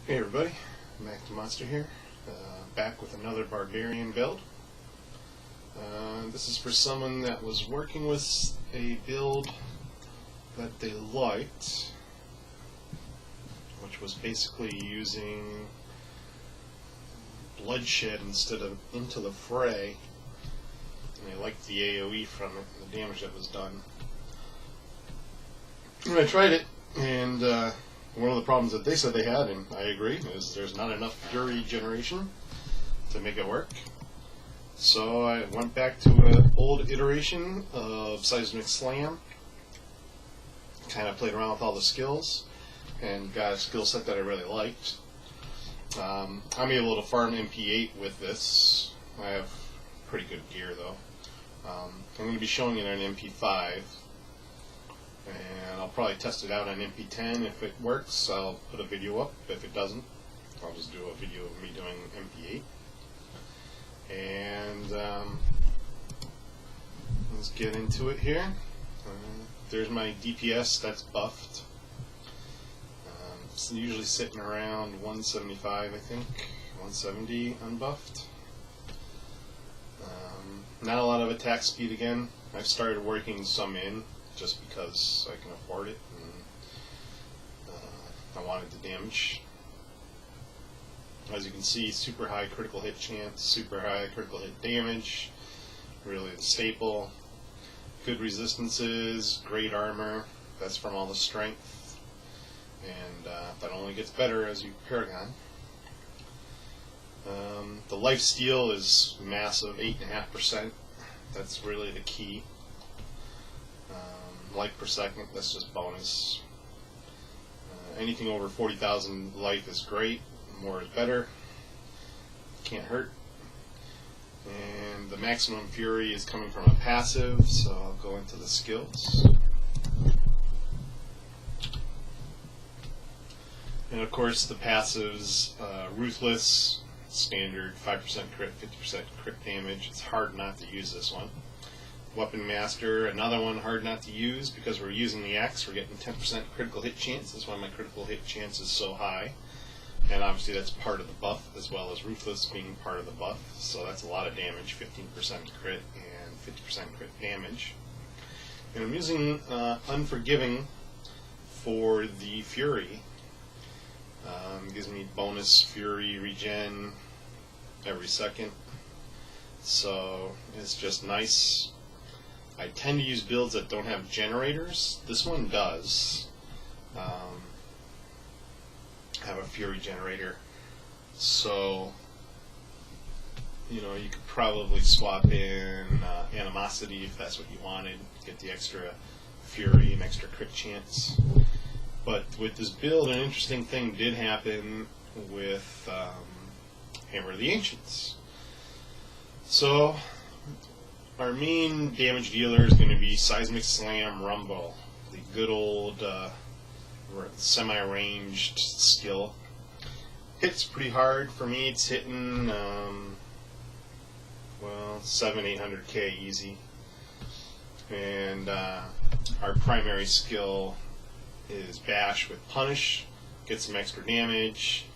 Hey everybody, Mac the Monster here, back with another Barbarian build. This is for someone that was working with a build that they liked, which was basically using bloodshed instead of Into the Fray, and they liked the AoE from it and the damage that was done. And I tried it, and one of the problems that they said they had, and I agree, is there's not enough fury generation to make it work. So I went back to an old iteration of Seismic Slam, kind of played around with all the skills, and got a skill set that I really liked. I'm able to farm MP8 with this. I have pretty good gear though. I'm going to be showing it on MP5. And I'll probably test it out on MP10. If it works, I'll put a video up. If it doesn't, I'll just do a video of me doing MP8. And let's get into it here. There's my DPS, that's buffed. It's usually sitting around 175, I think. 170 unbuffed. Not a lot of attack speed again. I've started working some in, just because I can afford it, and I wanted the damage. As you can see, super high critical hit chance, super high critical hit damage, really the staple. Good resistances, great armor, that's from all the strength, and that only gets better as you Paragon. The life steal is massive, 8.5%, that's really the key. Life per second, that's just bonus. Anything over 40,000 life is great, more is better, can't hurt. And the maximum fury is coming from a passive, so I'll go into the skills. And of course the passives, Ruthless, standard 5% crit, 50% crit damage. It's hard not to use this one. Weapon Master, another one hard not to use because we're using the axe. We're getting 10% critical hit chance. That's why my critical hit chance is so high. And obviously that's part of the buff, as well as Ruthless being part of the buff. So that's a lot of damage, 15% crit and 50% crit damage. And I'm using Unforgiving for the Fury. It gives me bonus Fury regen every second. So it's just nice. I tend to use builds that don't have generators. This one does have a fury generator, so you know, you could probably swap in animosity if that's what you wanted, get the extra fury and extra crit chance. But with this build, an interesting thing did happen with Hammer of the Ancients. So our main damage dealer is going to be Seismic Slam Rumble, the good old semi-ranged skill. Hits pretty hard for me. It's hitting well, 700-800k easy. And our primary skill is Bash with Punish, get some extra damage,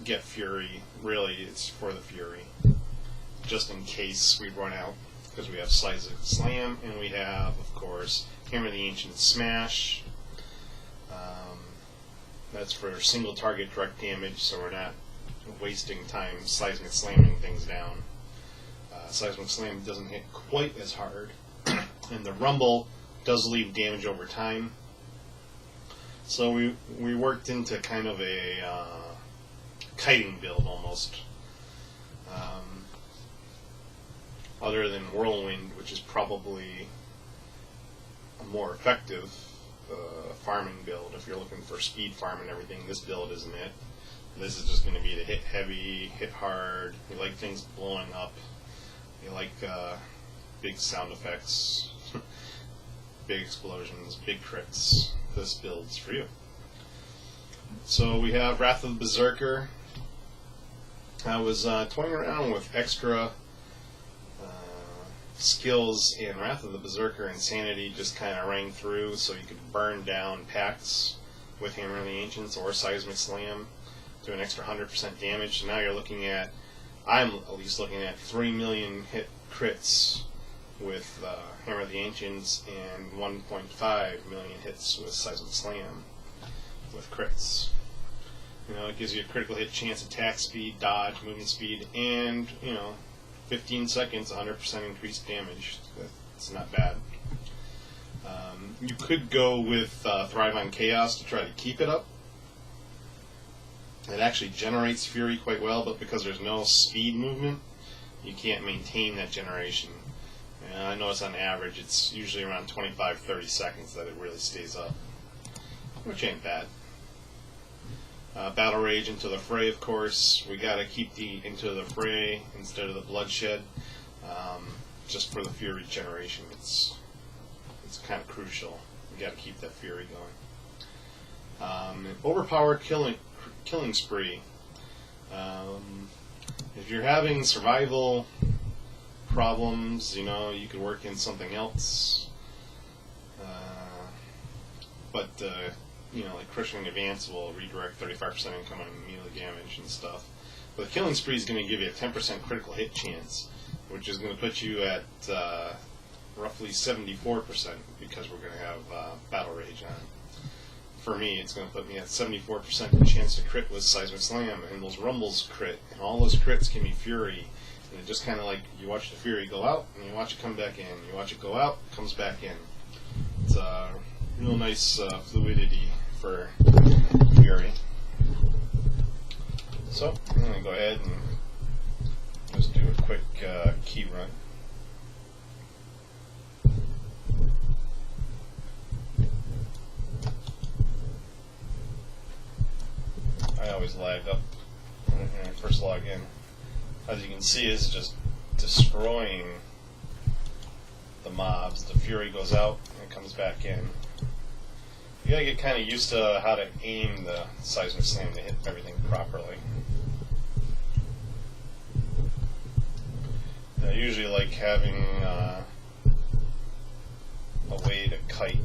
get Fury. Really, it's for the Fury, just in case we run out, because we have Seismic Slam, and we have, of course, Hammer of the Ancient Smash. That's for single target direct damage, so we're not wasting time Seismic Slamming things down. Seismic Slam doesn't hit quite as hard, and the Rumble does leave damage over time. So we worked into kind of a kiting build almost. Other than Whirlwind, which is probably a more effective farming build. If you're looking for speed farm and everything, this build isn't it. This is just going to be to hit heavy, hit hard. You like things blowing up. You like big sound effects, big explosions, big crits. This build's for you. So we have Wrath of the Berserker. I was toying around with extra skills in Wrath of the Berserker. Insanity just kind of rang through, so you could burn down packs with Hammer of the Ancients or Seismic Slam, do an extra 100% damage. So now you're looking at, I'm at least looking at 3 million hit crits with Hammer of the Ancients and 1.5 million hits with Seismic Slam with crits. You know, it gives you a critical hit chance, attack speed, dodge, movement speed, and, 15 seconds, 100% increased damage. That's not bad. You could go with Thrive on Chaos to try to keep it up. It actually generates Fury quite well, but because there's no speed movement, you can't maintain that generation. And I notice on average it's usually around 25-30 seconds that it really stays up, which ain't bad. Battle Rage into the Fray, of course. We gotta keep the into the Fray instead of the Bloodshed, just for the Fury generation. It's kind of crucial. You gotta keep that Fury going. Overpowered killing spree. If you're having survival problems, you could work in something else. Like Crushing Advance will redirect 35% incoming melee damage and stuff. But the Killing Spree is going to give you a 10% critical hit chance, which is going to put you at roughly 74% because we're going to have Battle Rage on. For me, it's going to put me at 74% chance to crit with Seismic Slam, and those Rumbles crit, and all those crits can be Fury. And it just kind of like you watch the Fury go out, and you watch it come back in. You watch it go out, comes back in. It's a real nice fluidity for Fury. So, I'm going to go ahead and just do a quick key run. I always lag up when I first log in. As you can see, it's just destroying the mobs. The Fury goes out and it comes back in. You gotta get kind of used to how to aim the Seismic Slam to hit everything properly. I usually like having a way to kite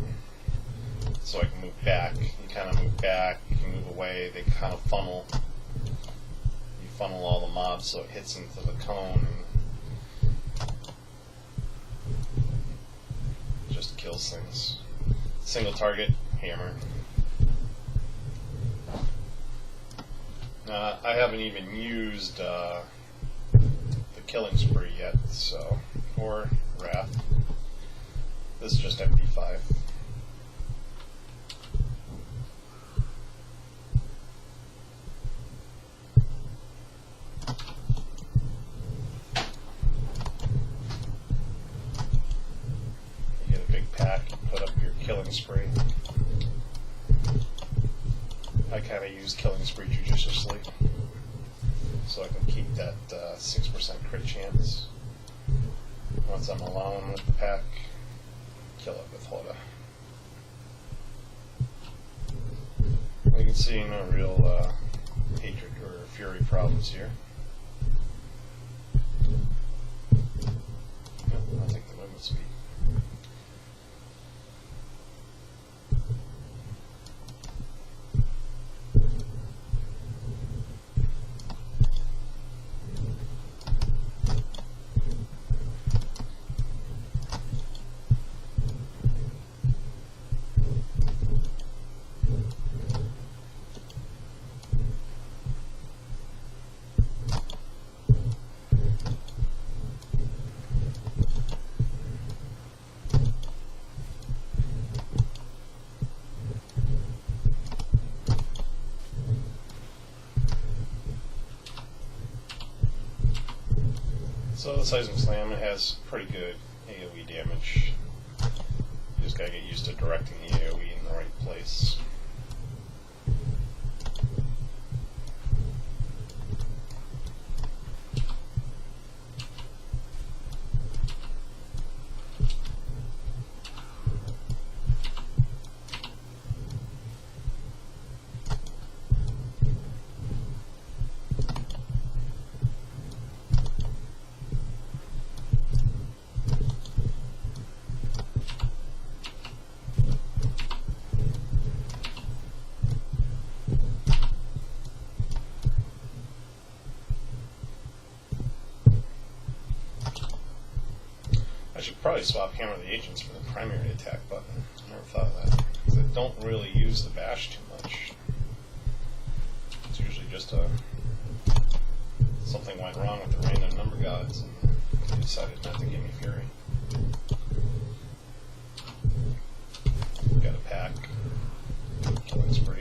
so I can move back. You kind of move back, you can move away, they kind of funnel. You funnel all the mobs so it hits into the cone and just kills things. Single target, hammer. I haven't even used the Killing Spree yet, so, or Wrath. This is just MP5. You get a big pack, you put up your Killing Spree. I kind of use Killing Spree judiciously, so I can keep that 6% crit chance. Once I'm alone with the pack, kill it with HotA. You can see no real hatred or fury problems here. I'll take the movement speed. So the Seismic Slam has pretty good AoE damage. You just gotta get used to directing the AoE in the right place. probably swap Hammer of the Ancients for the primary attack button. I never thought of that. Because I don't really use the bash too much. It's usually just something went wrong with the random number gods and they decided not to give me Fury. Got a pack. Killing spree.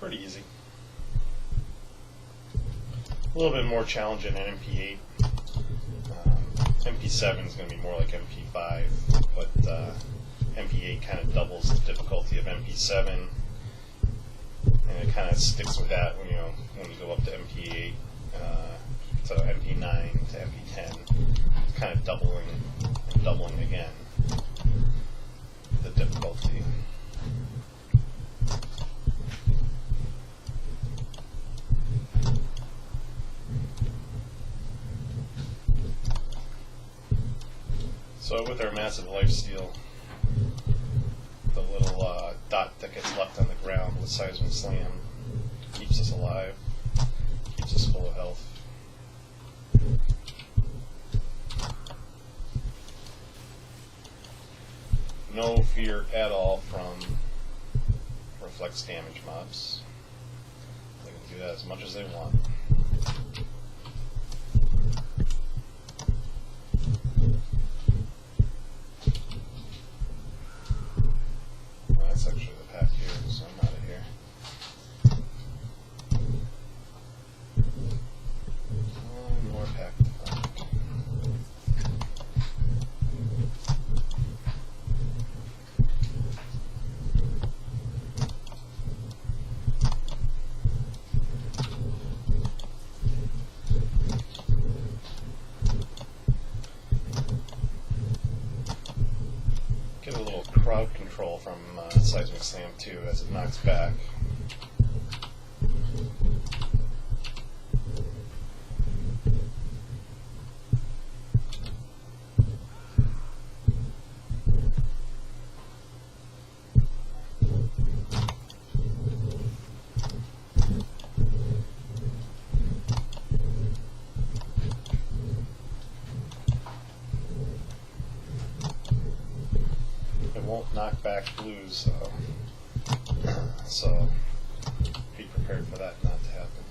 Pretty easy. A little bit more challenging than MP8. MP7 is going to be more like MP5, but MP8 kind of doubles the difficulty of MP7, and it kind of sticks with that when you go up to MP8 to MP9 to MP10, it's kind of doubling and doubling again the difficulty. So with our massive lifesteal, the little dot that gets left on the ground with Seismic Slam keeps us alive, keeps us full of health. No fear at all from reflex damage mobs. They can do that as much as they want. That's actually the pack here, so I'm out of here. One more pack to find. Get a little crowd control from Seismic Slam too as it knocks back. It won't knock back blues, so be prepared for that not to happen.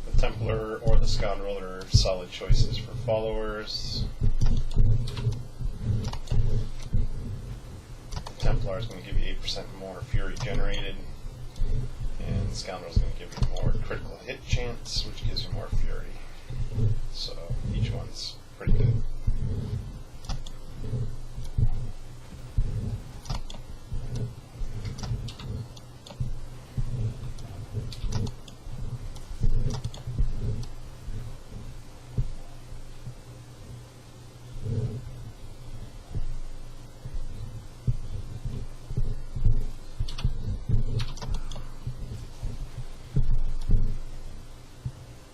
The Templar or the Scoundrel are solid choices for followers. The Templar is going to give you 8% more Fury generated. And the Scoundrel is going to give you more critical hit chance, which gives you more Fury. So each one's pretty good.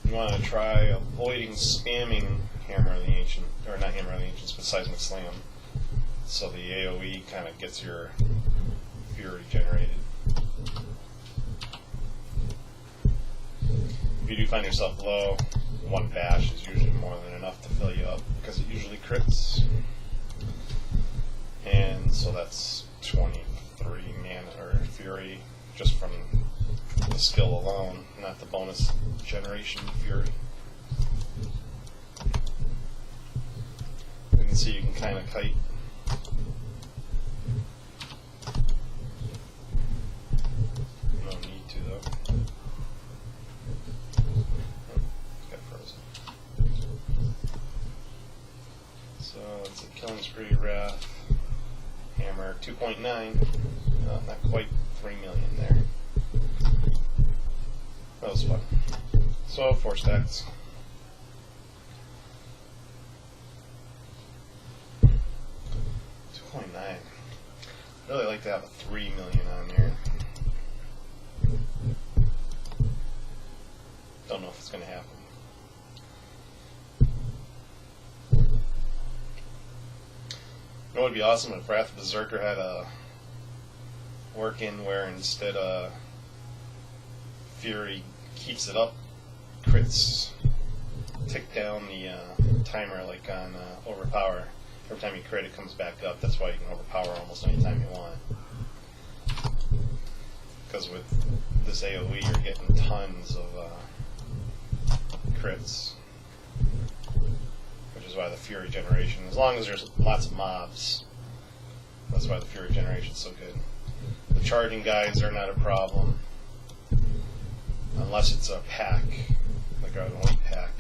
You want to try avoiding spamming Hammer of the Ancient, or not Hammer of the Ancients, but Seismic Slam, so the AoE kind of gets your Fury generated. If you do find yourself low, one bash is usually more than enough to fill you up, because it usually crits. And so that's 23 mana or Fury just from the skill alone, not the bonus generation Fury. You can see you can kind of kite. No need to though. Oh, got frozen. So it's a Killing Spree, Wrath, Hammer, 2.9. Not quite 3 million there. That was fun. So, 4 stacks. 2.9. Really like to have a 3 million on there. Don't know if it's going to happen. It would be awesome if Wrath of Berserker had a work-in where instead of Fury keeps it up, crits tick down the timer like on Overpower. Every time you crit, it comes back up. That's why you can overpower almost any time you want. Because with this AoE, you're getting tons of crits. Which is why the Fury generation, as long as there's lots of mobs, that's why the Fury generation is so good. The charging guys are not a problem. Unless it's a pack, like a white pack.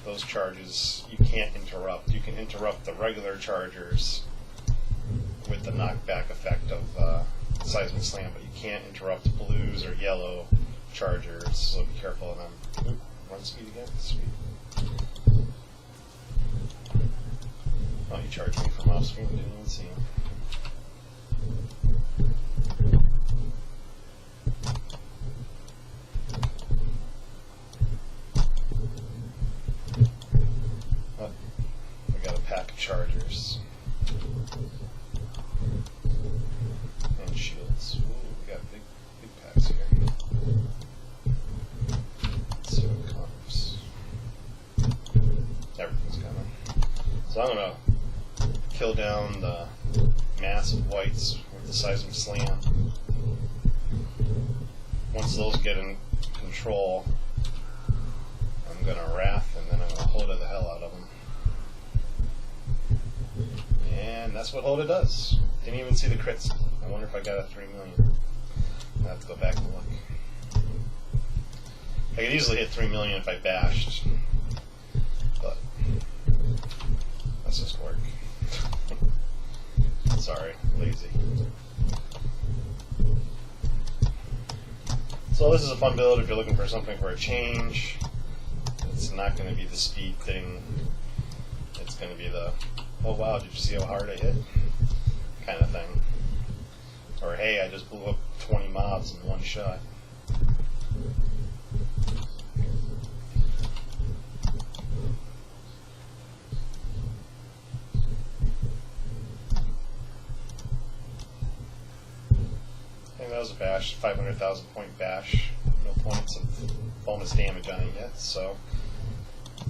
Those charges you can't interrupt. You can interrupt the regular chargers with the knockback effect of Seismic Slam, but you can't interrupt blues or yellow chargers, so be careful of them. Oop, run speed again? Sweet. Oh, he charged me from off screen, didn't even see him. Chargers and shields. Ooh, we got big packs here. Let's see what comes. Everything's coming. So I'm gonna kill down the mass of whites with the Seismic Slam. Once those get in control, I'm gonna Wrath and then I'm gonna HotA the hell out of them. And that's what HotA does. Didn't even see the crits. I wonder if I got a 3 million. I'll have to go back and look. I could easily hit 3 million if I bashed. But let's just work. Sorry, lazy. So this is a fun build if you're looking for something for a change. It's not going to be the speed thing. It's going to be the, oh wow, did you see how hard I hit? Kind of thing. Or hey, I just blew up 20 mobs in one shot. I think that was a bash, 500,000 point bash. No points of bonus damage on it yet, so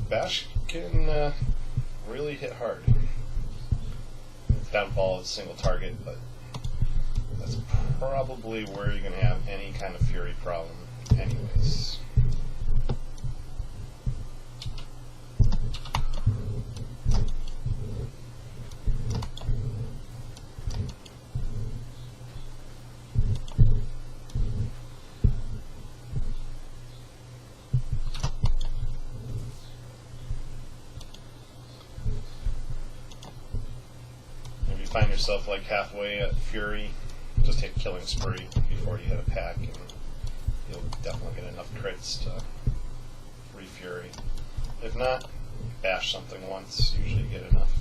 bash can really hit hard. Downfall is single target, but that's probably where you're going to have any kind of Fury problem anyways. Find yourself like halfway at Fury, just hit Killing Spree before you hit a pack, and you'll definitely get enough crits to free Fury. If not, bash something once, usually you get enough.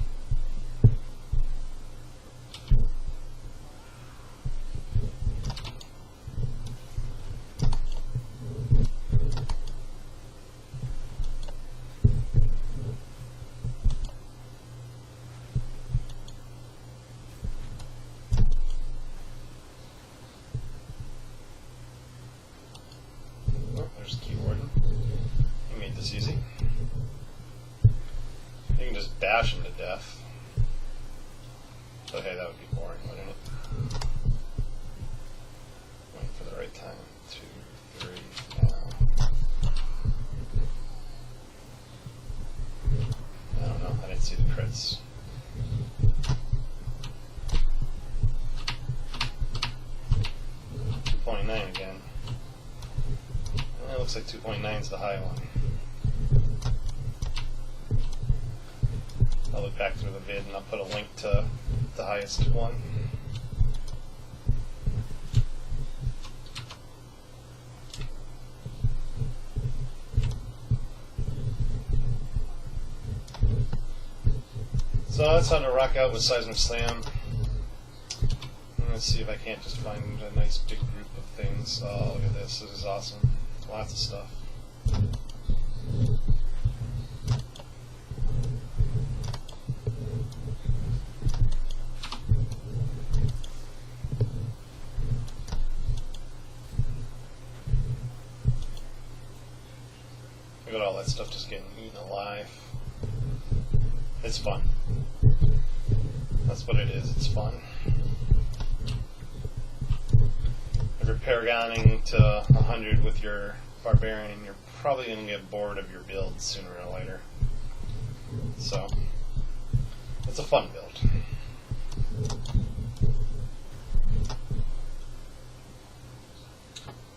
There's the keyboard. He made this easy. You can just bash him to death. But hey, that would be boring, wouldn't it? Waiting for the right time. 2, 3, now. I don't know. I didn't see the crits. .9 again. It looks like 2.9 is the high one. I'll look back through the vid and I'll put a link to the highest one. So that's how to rock out with Seismic Slam. Let's see if I can't just find a nice big group of things. Oh, look at this. This is awesome. Lots of stuff. Look at all that stuff just getting eaten alive. It's fun. That's what it is. It's fun. If you're paragoning to 100 with your Barbarian, you're probably going to get bored of your build sooner or later. So, it's a fun build.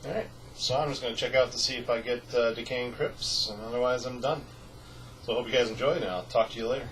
Alright, so I'm just going to check out to see if I get Decaying Crypts, and otherwise I'm done. So I hope you guys enjoyed, and I'll talk to you later.